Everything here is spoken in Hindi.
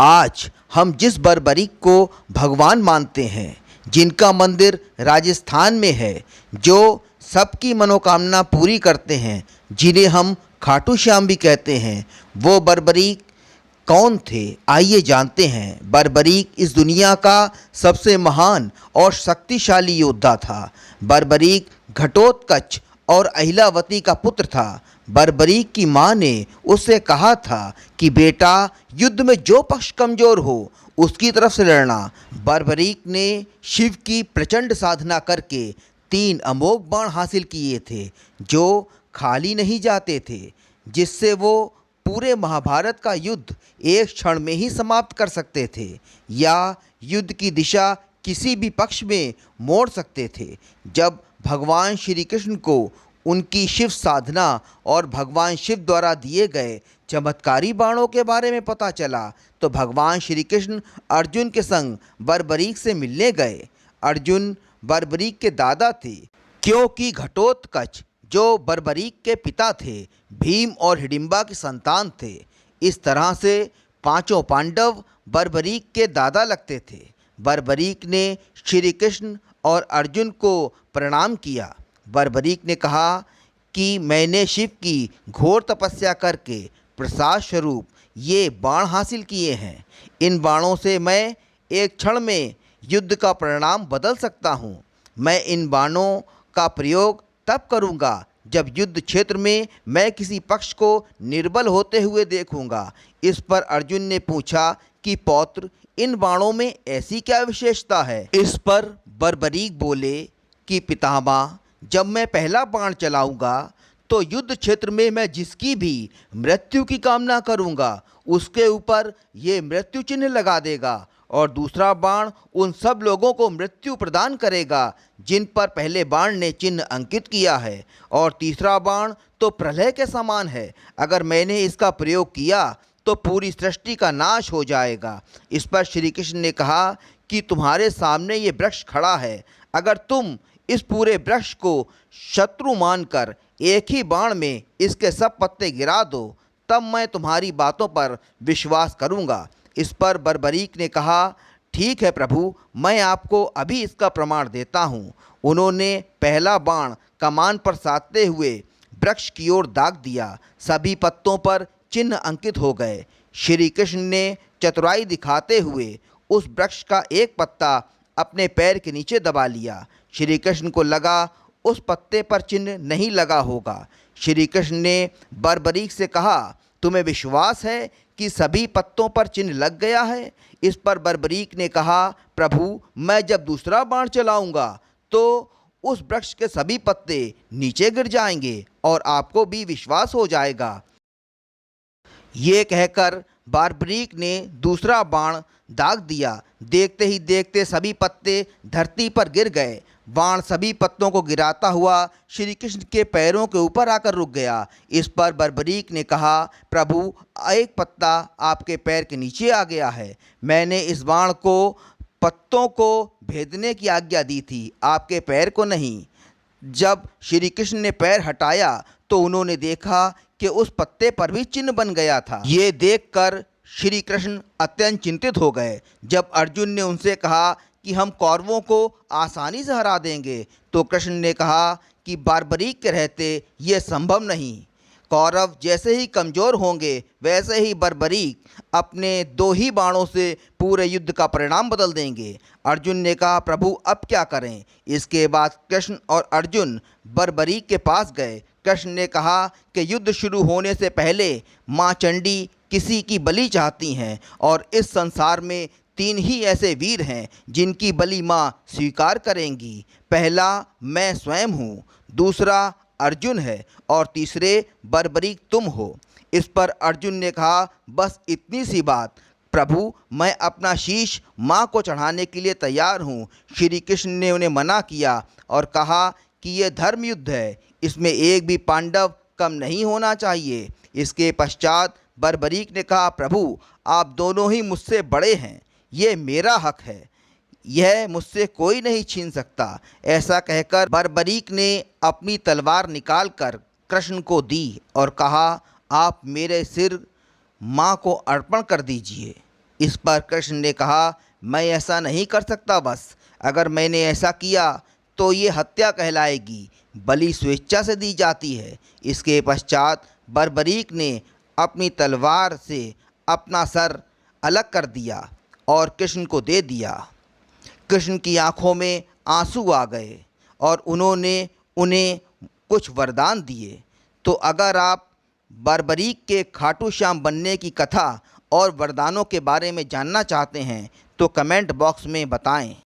आज हम जिस बर्बरीक को भगवान मानते हैं, जिनका मंदिर राजस्थान में है, जो सबकी मनोकामना पूरी करते हैं, जिन्हें हम खाटू श्याम भी कहते हैं, वो बर्बरीक कौन थे? आइए जानते हैं। बर्बरीक इस दुनिया का सबसे महान और शक्तिशाली योद्धा था। बर्बरीक घटोत्कच और अहिलावती का पुत्र था। बर्बरीक की माँ ने उससे कहा था कि बेटा, युद्ध में जो पक्ष कमज़ोर हो उसकी तरफ से लड़ना। बर्बरीक ने शिव की प्रचंड साधना करके 3 अमोघ बाण हासिल किए थे, जो खाली नहीं जाते थे, जिससे वो पूरे महाभारत का युद्ध एक क्षण में ही समाप्त कर सकते थे या युद्ध की दिशा किसी भी पक्ष में मोड़ सकते थे। जब भगवान श्री कृष्ण को उनकी शिव साधना और भगवान शिव द्वारा दिए गए चमत्कारी बाणों के बारे में पता चला, तो भगवान श्री कृष्ण अर्जुन के संग बर्बरीक से मिलने गए। अर्जुन बर्बरीक के दादा थे, क्योंकि घटोत्कच जो बर्बरीक के पिता थे, भीम और हिडिंबा के संतान थे। इस तरह से 5 पांडव बर्बरीक के दादा लगते थे। बर्बरीक ने श्री कृष्ण और अर्जुन को प्रणाम किया। बर्बरीक ने कहा कि मैंने शिव की घोर तपस्या करके प्रसाद स्वरूप ये बाण हासिल किए हैं। इन बाणों से मैं एक क्षण में युद्ध का परिणाम बदल सकता हूँ। मैं इन बाणों का प्रयोग तब करूँगा जब युद्ध क्षेत्र में मैं किसी पक्ष को निर्बल होते हुए देखूँगा। इस पर अर्जुन ने पूछा कि पौत्र, इन बाणों में ऐसी क्या विशेषता है? इस पर बर्बरीक बोले कि पितामह, जब मैं पहला बाण चलाऊंगा तो युद्ध क्षेत्र में मैं जिसकी भी मृत्यु की कामना करूंगा उसके ऊपर ये मृत्यु चिन्ह लगा देगा, और दूसरा बाण उन सब लोगों को मृत्यु प्रदान करेगा जिन पर पहले बाण ने चिन्ह अंकित किया है, और तीसरा बाण तो प्रलय के समान है। अगर मैंने इसका प्रयोग किया तो पूरी सृष्टि का नाश हो जाएगा। इस पर श्री कृष्ण ने कहा कि तुम्हारे सामने ये वृक्ष खड़ा है, अगर तुम इस पूरे वृक्ष को शत्रु मानकर एक ही बाण में इसके सब पत्ते गिरा दो, तब मैं तुम्हारी बातों पर विश्वास करूंगा। इस पर बर्बरीक ने कहा, ठीक है प्रभु, मैं आपको अभी इसका प्रमाण देता हूँ। उन्होंने पहला बाण कमान पर साधते हुए वृक्ष की ओर दाग दिया। सभी पत्तों पर चिन्ह अंकित हो गए। श्री कृष्ण ने चतुराई दिखाते हुए उस वृक्ष का एक पत्ता अपने पैर के नीचे दबा लिया। श्री कृष्ण को लगा उस पत्ते पर चिन्ह नहीं लगा होगा। श्री कृष्ण ने बर्बरीक से कहा, तुम्हें विश्वास है कि सभी पत्तों पर चिन्ह लग गया है? इस पर बर्बरीक ने कहा, प्रभु, मैं जब दूसरा बाण चलाऊंगा तो उस वृक्ष के सभी पत्ते नीचे गिर जाएंगे और आपको भी विश्वास हो जाएगा। ये कहकर बर्बरीक ने दूसरा बाण दाग दिया। देखते ही देखते सभी पत्ते धरती पर गिर गए। बाण सभी पत्तों को गिराता हुआ श्री कृष्ण के पैरों के ऊपर आकर रुक गया। इस पर बर्बरीक ने कहा, प्रभु, एक पत्ता आपके पैर के नीचे आ गया है। मैंने इस बाण को पत्तों को भेदने की आज्ञा दी थी, आपके पैर को नहीं। जब श्री कृष्ण ने पैर हटाया तो उन्होंने देखा कि उस पत्ते पर भी चिन्ह बन गया था। ये देखकर श्री कृष्ण अत्यंत चिंतित हो गए। जब अर्जुन ने उनसे कहा कि हम कौरवों को आसानी से हरा देंगे, तो कृष्ण ने कहा कि बर्बरीक के रहते ये संभव नहीं। कौरव जैसे ही कमज़ोर होंगे वैसे ही बर्बरीक अपने 2 ही बाणों से पूरे युद्ध का परिणाम बदल देंगे। अर्जुन ने कहा, प्रभु, अब क्या करें? इसके बाद कृष्ण और अर्जुन बर्बरीक के पास गए। कृष्ण ने कहा कि युद्ध शुरू होने से पहले माँ चंडी किसी की बलि चाहती हैं, और इस संसार में 3 ही ऐसे वीर हैं जिनकी बलि माँ स्वीकार करेंगी। पहला मैं स्वयं हूँ, दूसरा अर्जुन है, और तीसरे बर्बरीक तुम हो। इस पर अर्जुन ने कहा, बस इतनी सी बात प्रभु, मैं अपना शीश माँ को चढ़ाने के लिए तैयार हूँ। श्री कृष्ण ने उन्हें मना किया और कहा कि यह धर्म युद्ध है, इसमें एक भी पांडव कम नहीं होना चाहिए। इसके पश्चात बर्बरीक ने कहा, प्रभु, आप दोनों ही मुझसे बड़े हैं, ये मेरा हक है, यह मुझसे कोई नहीं छीन सकता। ऐसा कहकर बर्बरीक ने अपनी तलवार निकालकर कृष्ण को दी और कहा, आप मेरे सिर माँ को अर्पण कर दीजिए। इस पर कृष्ण ने कहा, मैं ऐसा नहीं कर सकता। बस अगर मैंने ऐसा किया तो ये हत्या कहलाएगी। बलि स्वेच्छा से दी जाती है। इसके पश्चात बर्बरीक ने अपनी तलवार से अपना सर अलग कर दिया और कृष्ण को दे दिया। कृष्ण की आंखों में आंसू आ गए और उन्होंने उन्हें कुछ वरदान दिए। तो अगर आप बर्बरीक के खाटू श्याम बनने की कथा और वरदानों के बारे में जानना चाहते हैं तो कमेंट बॉक्स में बताएं।